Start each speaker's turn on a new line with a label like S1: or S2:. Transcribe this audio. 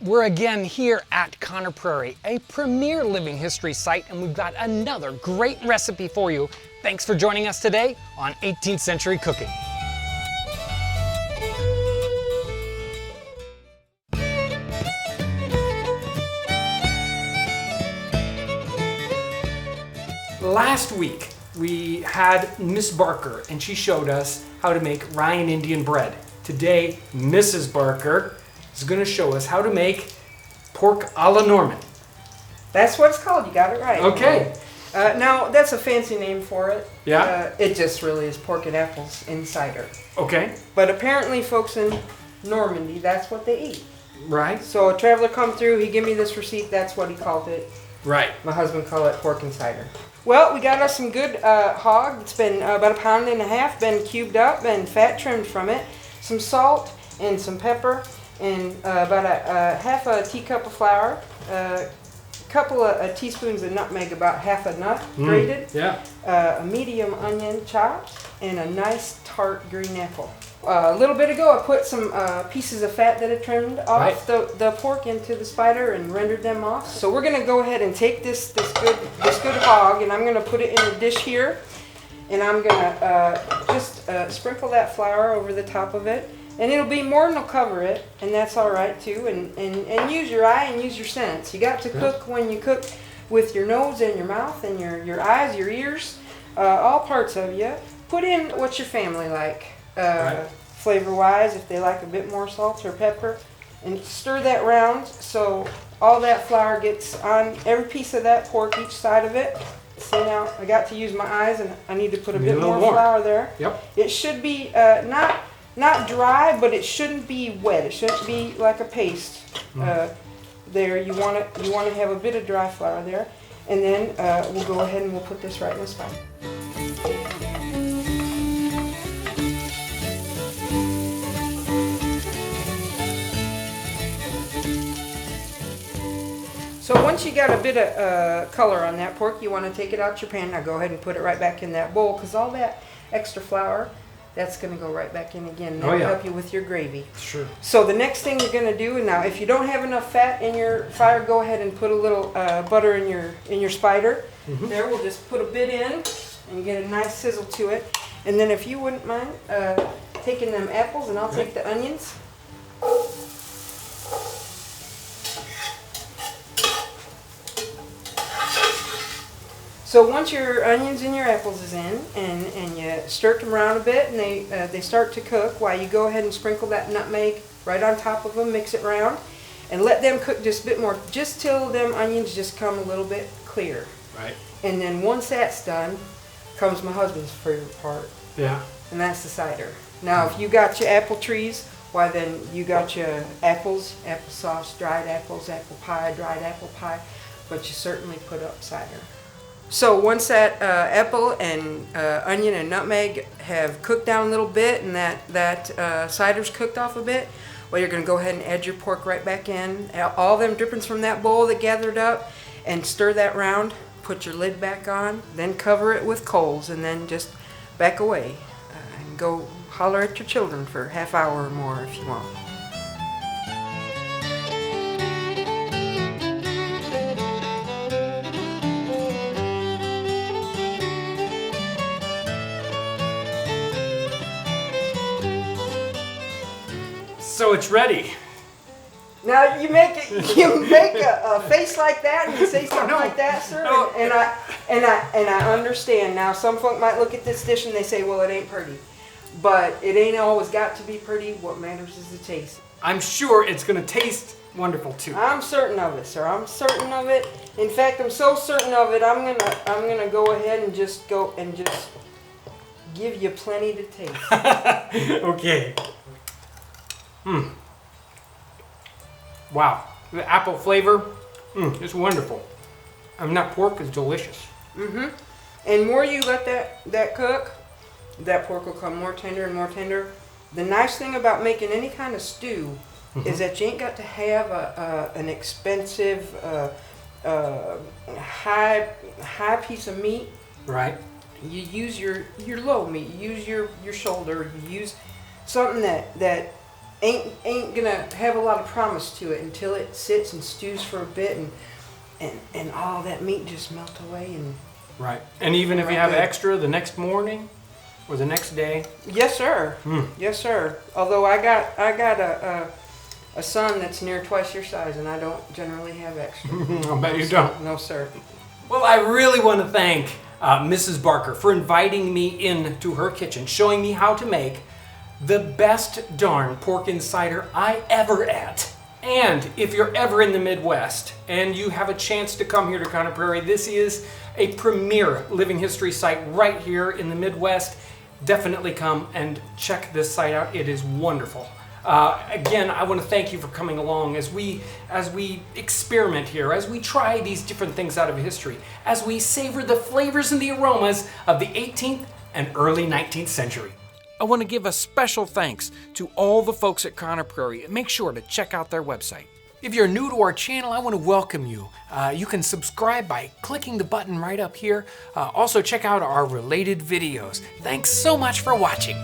S1: We're again here at Conner Prairie, a premier living history site, and we've got another great recipe for you. Thanks for joining us today on 18th Century Cooking. Last week we had Miss Barker and she showed us how to make Ryan Indian bread. Today Mrs. Barker is going to show us how to make pork a la Norman.
S2: That's what it's called. You got it right.
S1: Okay.
S2: Now that's a fancy name for it.
S1: Yeah.
S2: It just really is pork and apples in cider.
S1: Okay.
S2: But apparently folks in Normandy, that's what they eat.
S1: Right.
S2: So a traveler come through, he gave me this receipt, that's what he called it.
S1: Right.
S2: My husband called it pork and cider. Well, we got us some good hog. It's been about 1.5 pounds, been cubed up and fat trimmed from it. Some salt and some pepper and about a half a teacup of flour. A couple of teaspoons of nutmeg, about half a nut grated.
S1: Yeah.
S2: A medium onion chopped and a nice tart green apple. A little bit ago I put some pieces of fat that I trimmed off the pork into the spider and rendered them off. So we're going to go ahead and take this good hog and I'm going to put it in a dish here, and I'm going to just sprinkle that flour over the top of it, and it'll be more than will cover it, and that's all right too. And use your eye and use your sense. You got to cook when you cook with your nose and your mouth and your eyes, your ears, all parts of you. Put in what your family like. Flavor-wise, if they like a bit more salt or pepper, and stir that round so all that flour gets on every piece of that pork, each side of it. See, now I got to use my eyes, and I need to put a bit more flour there.
S1: Yep.
S2: It should be not dry, but it shouldn't be wet. It shouldn't be like a paste. There, you want to have a bit of dry flour there, and then we'll go ahead and we'll put this right in the spider. So once you got a bit of color on that pork, you want to take it out your pan. Now go ahead and put it right back in that bowl, because all that extra flour, that's going to go right back in again. And that'll help you with your gravy.
S1: Sure.
S2: So the next thing you're going to do, and now if you don't have enough fat in your fire, go ahead and put a little butter in your spider. There, we'll just put a bit in and get a nice sizzle to it. And then if you wouldn't mind taking them apples, and I'll take the onions. So once your onions and your apples is in, and you stir them around a bit, and they start to cook, while you go ahead and sprinkle that nutmeg right on top of them, mix it around, and let them cook just a bit more, just till them onions just come a little bit clear.
S1: Right.
S2: And then once that's done, comes my husband's favorite part.
S1: Yeah.
S2: And that's the cider. Now, if you got your apple trees, why then you got your apples, applesauce, dried apples, apple pie, dried apple pie, but you certainly put up cider. So once that apple and onion and nutmeg have cooked down a little bit, and that cider's cooked off a bit, well, you're going to go ahead and add your pork right back in. All them drippings from that bowl that gathered up, and stir that round. Put your lid back on, then cover it with coals, and then just back away and go holler at your children for a half hour or more if you want.
S1: So it's ready.
S2: Now you make a face like that and you say something like that, sir.
S1: No.
S2: And I understand. Now some folk might look at this dish and they say, well, it ain't pretty, but it ain't always got to be pretty. What matters is the taste.
S1: I'm sure it's going to taste wonderful too.
S2: I'm certain of it, sir. I'm certain of it. In fact, I'm so certain of it. I'm gonna go ahead and just give you plenty to taste.
S1: Okay. Wow, the apple flavor, it's wonderful. And that pork is delicious.
S2: And more you let that cook, that pork will come more tender and more tender. The nice thing about making any kind of stew is that you ain't got to have an expensive, high piece of meat.
S1: Right.
S2: You use your low meat. You use your shoulder. You use something that ain't gonna have a lot of promise to it until it sits and stews for a bit, and all that meat just melt away. And
S1: right. And even if you have extra the next morning or the next day.
S2: Yes, sir. Yes, sir. Although I got a son that's near twice your size, and I don't generally have extra.
S1: I bet you don't.
S2: No, sir.
S1: Well, I really want to thank Mrs. Barker for inviting me into her kitchen, showing me how to make the best darn pork insider I ever ate. And if you're ever in the Midwest and you have a chance to come here to Conner Prairie, this is a premier living history site right here in the Midwest. Definitely come and check this site out. It is wonderful. Again, I want to thank you for coming along as we experiment here, as we try these different things out of history, as we savor the flavors and the aromas of the 18th and early 19th century. I want to give a special thanks to all the folks at Conner Prairie, and make sure to check out their website. If you're new to our channel, I want to welcome you. You can subscribe by clicking the button right up here. Also check out our related videos. Thanks so much for watching.